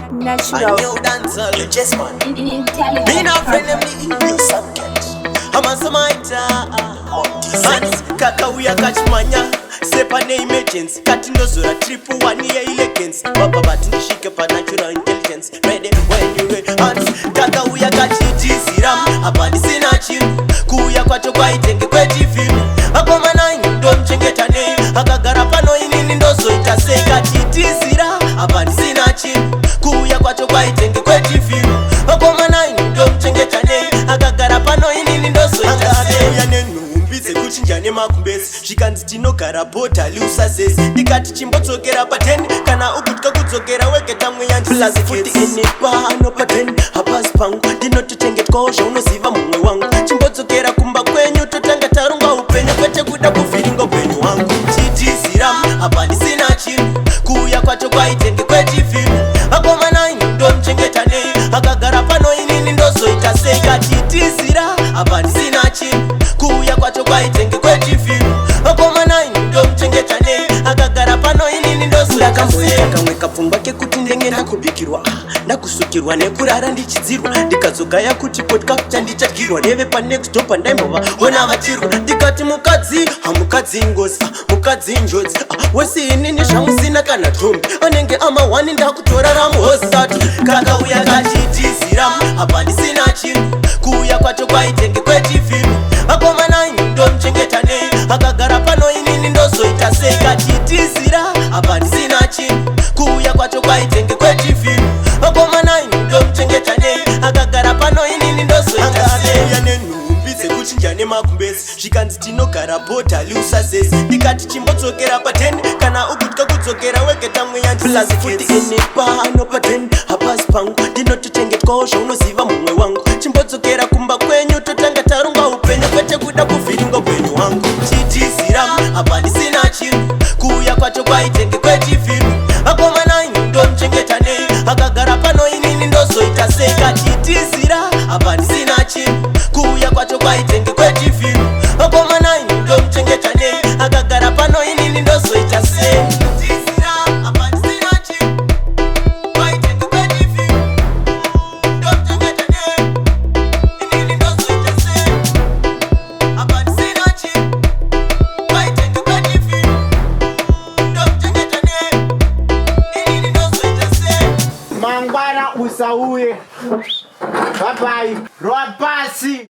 Natural. A new dancer, you just man. Intelligent. Me not friend them the new subject. I'm a samaita. Hans kaka uya kachmanya. Sepa ne emergency. Kati ndozora triple 1 year elegance. Baba bati nishike pa natural intelligence. Ready when you ready. Hans kaka uya kachitizira. Abandi sina chimu. Kuya kwacho kwa itenge kwechi film. Akoma nine ndo mchengetane. Akagara pano inini ndozo itase kachitizira. Abandi sina chimu. Kuya kwacho kwa itenge kwechi film. Akoma nine ndo mchengetane. Akagara pano inini ndozo itase mbize kuchinjane makumbezi zvikanzi tinogara bota liusazezi ndikati chimbodzokera pa10 kana ukutka kudzokera wege tamwe yandifuti ine pano pa10 hapazi pangu ndinototengetwawo zvaunoziva mumwe wangu chimbodzokera kumba kwenyu totanga tarunga upenyu kwete kuda kuvhiringa upenyu wangu chitiziram apa ndisina chinhu kuuya kwacho kwaitenge kwetifilmu akomana ini ndomchengetanei akagara pano inini ndozoita sei kachitizira apa ndisina chinhu kuuya kwacho kwaitenge kwetifilmu akomana ini ndomchengetanei akagara pano inini ndozoita sei kamweka pfungwa kekuti ndenge ndakubikirwa ndakusukirwa nekurara ndichidzirwa ndikazogaya kuti podcast ndichadyirwa neve panext door pandaimbova ona vatirwa ndikati mukadzi hamukadzi ngozi mukadzi njodzi wesi inini zvamusina kana tombi anenge ama1 ndakutora ramuhosatu kakauya kachitizira apa ndisina chinhu kuuya kwacho kwaitenge kwetifilmu akomana ini ndomchengetanei akagara pano inini ndozoita sei kachitizira apa ndisina chinhu kuuya kwacho kwaitenge kwetifilmu akomana ini ndomchengetanei akagara pano inini ndozoita sei kuchinja nemakumbezi zvikanzi tinogara bota liusazezi ndikati chimbodzokera pa10 kana ukutka kudzokera wege tamwe yandifuti ine pano pa10 hapazi pangu ndinotochengetwawo zvaunoziva mumwe wangu chimbodzokera kumba kwenyu totanga tarunga upenyu kwete kuda kuvhiringa upenyu wangu chitiziram apa ndisina chinhu kuuya kwacho kwaitenge kwetifilmu akomana ini ndomchengetanei akagara pano inini ndozoita sei kachitizira apa ndisina chinhu kuuya kwacho kwaitenge kwetifilmu akomana ini ndomchengetanei akagara pano inini ndozoita sei Mangwana usauye. Bye bye. Roa pasi.